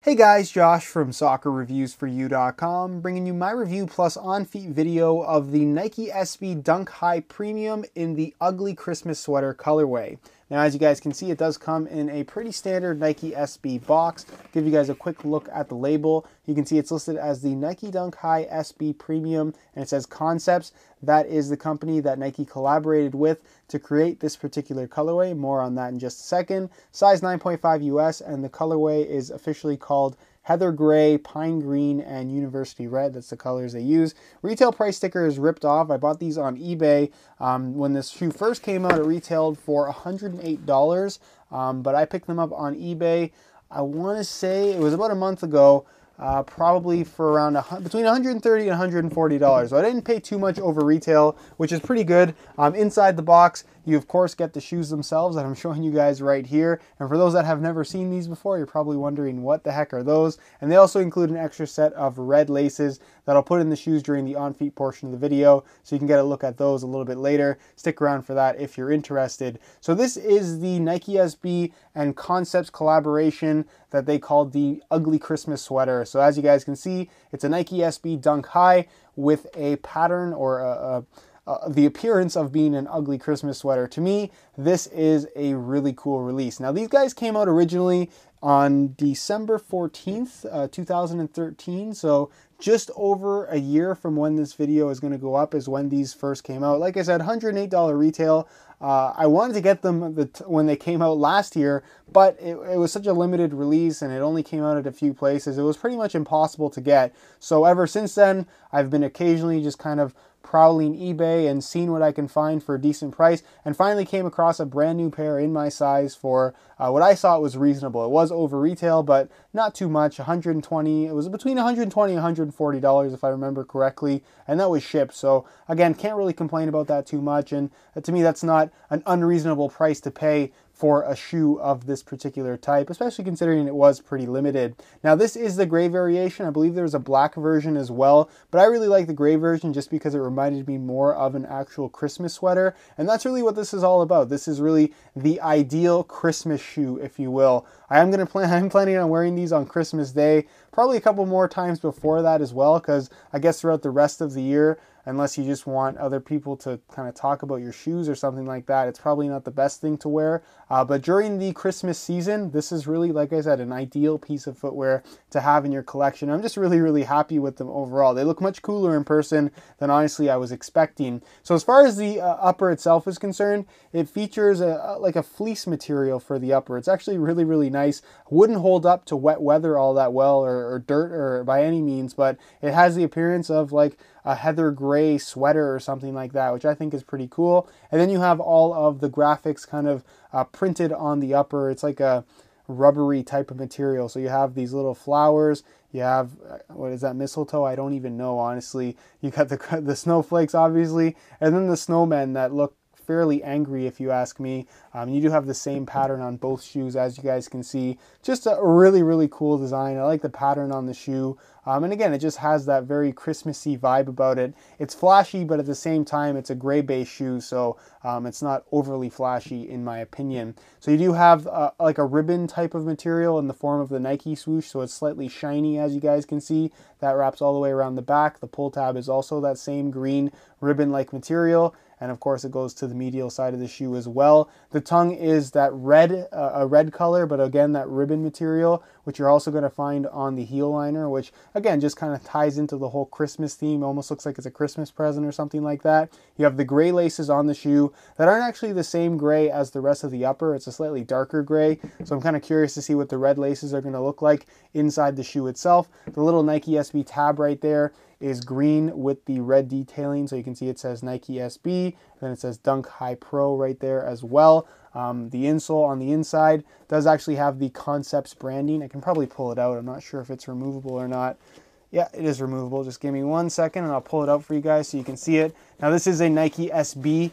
Hey guys, Josh from soccerreviewsforyou.com, bringing you my review plus on-feet video of the Nike SB Dunk High Premium in the ugly Christmas sweater colorway. Now, as you guys can see, it does come in a pretty standard Nike SB box. Give you guys a quick look at the label. You can see it's listed as the Nike Dunk High SB Premium, and it says Concepts. That is the company that Nike collaborated with to create this particular colorway. More on that in just a second. Size 9.5 US, and the colorway is officially called Heather Gray, Pine Green, and University Red. That's the colors they use. Retail price sticker is ripped off. I bought these on eBay. When this shoe first came out, it retailed for $108, but I picked them up on eBay. I want to say it was about a month ago, probably for around between $130 and $140. So I didn't pay too much over retail, which is pretty good. Inside the box, you of course get the shoes themselves that I'm showing you guys right here. And for those that have never seen these before, you're probably wondering what the heck are those? And they also include an extra set of red laces that I'll put in the shoes during the on-feet portion of the video, so you can get a look at those a little bit later. Stick around for that if you're interested. So this is the Nike SB and Concepts collaboration that they called the Ugly Christmas Sweater. So as you guys can see, it's a Nike SB Dunk High with a pattern or the appearance of being an ugly Christmas sweater. To me, this is a really cool release. Now, these guys came out originally on December 14th, 2013. So just over a year from when this video is going to go up is when these first came out. Like I said, $108 retail. I wanted to get them when they came out last year, but it was such a limited release and it only came out at a few places. It was pretty much impossible to get. So ever since then, I've been occasionally just kind of prowling eBay and seeing what I can find for a decent price, and finally came across a brand new pair in my size for what I thought was reasonable. It was over retail, but not too much. $120. It was between $120 and $140 if I remember correctly, and that was shipped. So again, can't really complain about that too much, and to me that's not an unreasonable price to pay for a shoe of this particular type, especially considering it was pretty limited. Now, this is the gray variation. I believe there's a black version as well, but I really like the gray version just because it reminded me more of an actual Christmas sweater, and that's really what this is all about. This is really the ideal Christmas shoe, if you will. I'm planning on wearing these on Christmas Day, probably a couple more times before that as well, because I guess throughout the rest of the year, unless you just want other people to kind of talk about your shoes or something like that, it's probably not the best thing to wear. But during the Christmas season, this is really, like I said, an ideal piece of footwear to have in your collection. I'm just really, really happy with them overall. They look much cooler in person than honestly I was expecting. So as far as the upper itself is concerned, it features like a fleece material for the upper. It's actually really, really nice. Wouldn't hold up to wet weather all that well, or dirt, or by any means, but it has the appearance of like a heather gray sweater or something like that, which I think is pretty cool. And then you have all of the graphics kind of printed on the upper. It's like a rubbery type of material. So you have these little flowers. You have, what is that, mistletoe? I don't even know, honestly. You got the snowflakes, obviously, and then the snowmen that look fairly angry, if you ask me. You do have the same pattern on both shoes, as you guys can see. Just a really, really cool design. I like the pattern on the shoe. And again, it just has that very Christmassy vibe about it. It's flashy, but at the same time, it's a gray base shoe, so it's not overly flashy in my opinion. So you do have like a ribbon type of material in the form of the Nike swoosh, so it's slightly shiny, as you guys can see. That wraps all the way around the back. The pull tab is also that same green ribbon-like material. And of course, it goes to the medial side of the shoe as well. The tongue is that red, a red color, but again, that ribbon material, which you're also going to find on the heel liner, which again, just kind of ties into the whole Christmas theme. Almost looks like it's a Christmas present or something like that. You have the gray laces on the shoe that aren't actually the same gray as the rest of the upper. It's a slightly darker gray. So I'm kind of curious to see what the red laces are going to look like inside the shoe itself. The little Nike SB tab right there is green with the red detailing, so you can see it says Nike SB, then it says Dunk High Pro right there as well. The insole on the inside does actually have the Concepts branding. I can probably pull it out. I'm not sure if it's removable or not. Yeah, it is removable. Just give me 1 second and I'll pull it out for you guys so you can see it. Now, this is a Nike SB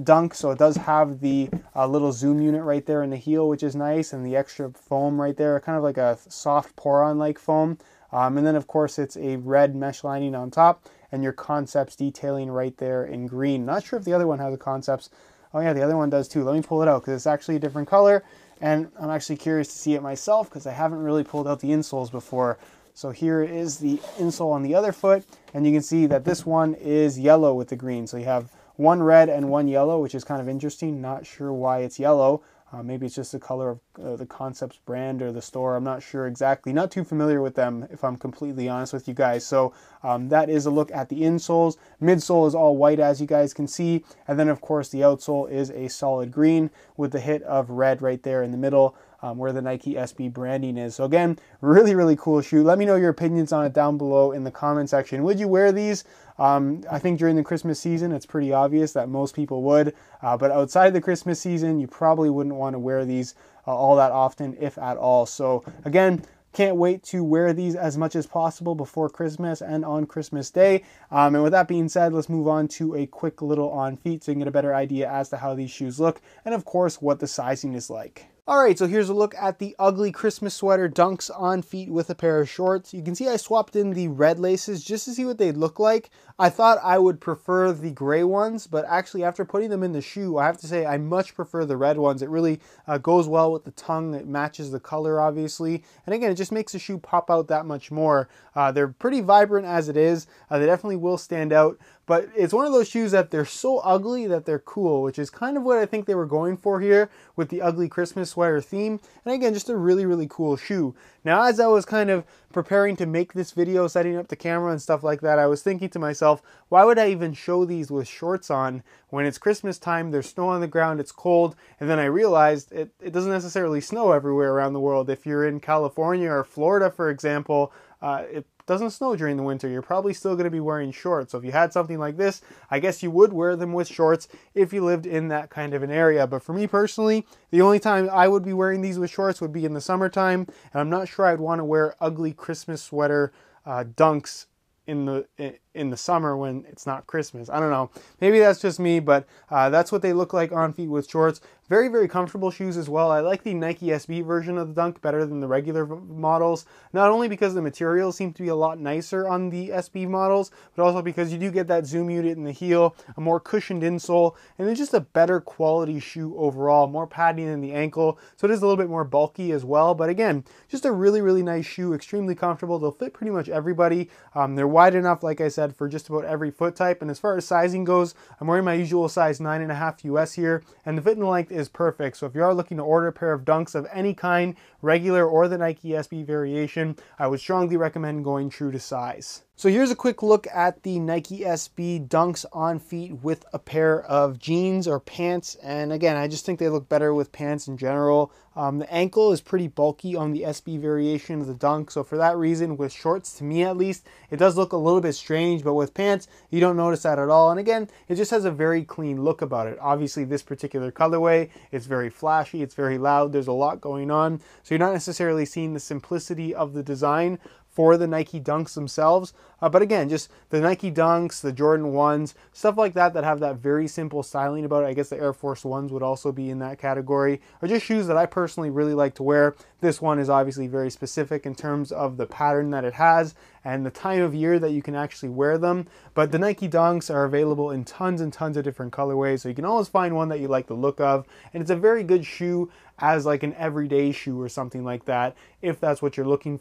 Dunk, so it does have the little zoom unit right there in the heel, which is nice, and the extra foam right there, kind of like a soft pour-on-like foam. And then, of course, it's a red mesh lining on top, and your Concepts detailing right there in green. Not sure if the other one has a Concepts. Oh, yeah, the other one does too. Let me pull it out because it's actually a different color. And I'm actually curious to see it myself because I haven't really pulled out the insoles before. So here is the insole on the other foot, and you can see that this one is yellow with the green. So you have one red and one yellow, which is kind of interesting. Not sure why it's yellow. Maybe it's just the color of the Concepts brand or the store. I'm not sure exactly. Not too familiar with them, if I'm completely honest with you guys. So that is a look at the insoles. Midsole is all white, as you guys can see. And then, of course, the outsole is a solid green with the hit of red right there in the middle. Where the Nike SB branding is. So again, really, really cool shoe. Let me know your opinions on it down below in the comment section. Would you wear these? I think during the Christmas season, it's pretty obvious that most people would. But outside the Christmas season, you probably wouldn't want to wear these all that often, if at all. So again, can't wait to wear these as much as possible before Christmas and on Christmas Day. And with that being said, let's move on to a quick little on feet so you can get a better idea as to how these shoes look and of course what the sizing is like. Alright, so here's a look at the ugly Christmas sweater Dunks on feet with a pair of shorts. You can see I swapped in the red laces just to see what they'd look like. I thought I would prefer the gray ones, but actually after putting them in the shoe, I have to say I much prefer the red ones. It really goes well with the tongue. It matches the color, obviously. And again, it just makes the shoe pop out that much more. They're pretty vibrant as it is. They definitely will stand out. But it's one of those shoes that they're so ugly that they're cool, which is kind of what I think they were going for here with the ugly Christmas sweater theme. And again, just a really, really cool shoe. Now, as I was kind of preparing to make this video, setting up the camera and stuff like that, I was thinking to myself, why would I even show these with shorts on when it's Christmas time, there's snow on the ground, it's cold, and then I realized it doesn't necessarily snow everywhere around the world. If you're in California or Florida, for example, it doesn't snow during the winter. You're probably still going to be wearing shorts. So if you had something like this, I guess you would wear them with shorts if you lived in that kind of an area. But for me personally, the only time I would be wearing these with shorts would be in the summertime. And I'm not sure I'd want to wear ugly Christmas sweater Dunks in the summer when it's not Christmas. I don't know. Maybe that's just me, but that's what they look like on feet with shorts. Very, very comfortable shoes as well. I like the Nike SB version of the Dunk better than the regular models, not only because the materials seem to be a lot nicer on the SB models, but also because you do get that zoom unit in the heel, a more cushioned insole, and then just a better quality shoe overall, more padding in the ankle, so it is a little bit more bulky as well. But again, just a really, really nice shoe, extremely comfortable. They'll fit pretty much everybody. They're wide enough, like I said, for just about every foot type. And as far as sizing goes, I'm wearing my usual size 9.5 US here, and the fit and length is perfect. So if you are looking to order a pair of Dunks of any kind, regular or the Nike SB variation, I would strongly recommend going true to size. So here's a quick look at the Nike SB Dunks on feet with a pair of jeans or pants. And again, I just think they look better with pants in general. The ankle is pretty bulky on the SB variation of the Dunk. So for that reason, with shorts, to me at least, it does look a little bit strange, but with pants, you don't notice that at all. And again, it just has a very clean look about it. Obviously, this particular colorway, it's very flashy, it's very loud, there's a lot going on. So you're not necessarily seeing the simplicity of the design for the Nike Dunks themselves. But again, just the Nike Dunks, the Jordan 1s, stuff like that that have that very simple styling about it. I guess the Air Force 1s would also be in that category. Are just shoes that I personally really like to wear. This one is obviously very specific in terms of the pattern that it has and the time of year that you can actually wear them. But the Nike Dunks are available in tons and tons of different colorways, so you can always find one that you like the look of. And it's a very good shoe as like an everyday shoe or something like that, if that's what you're looking for.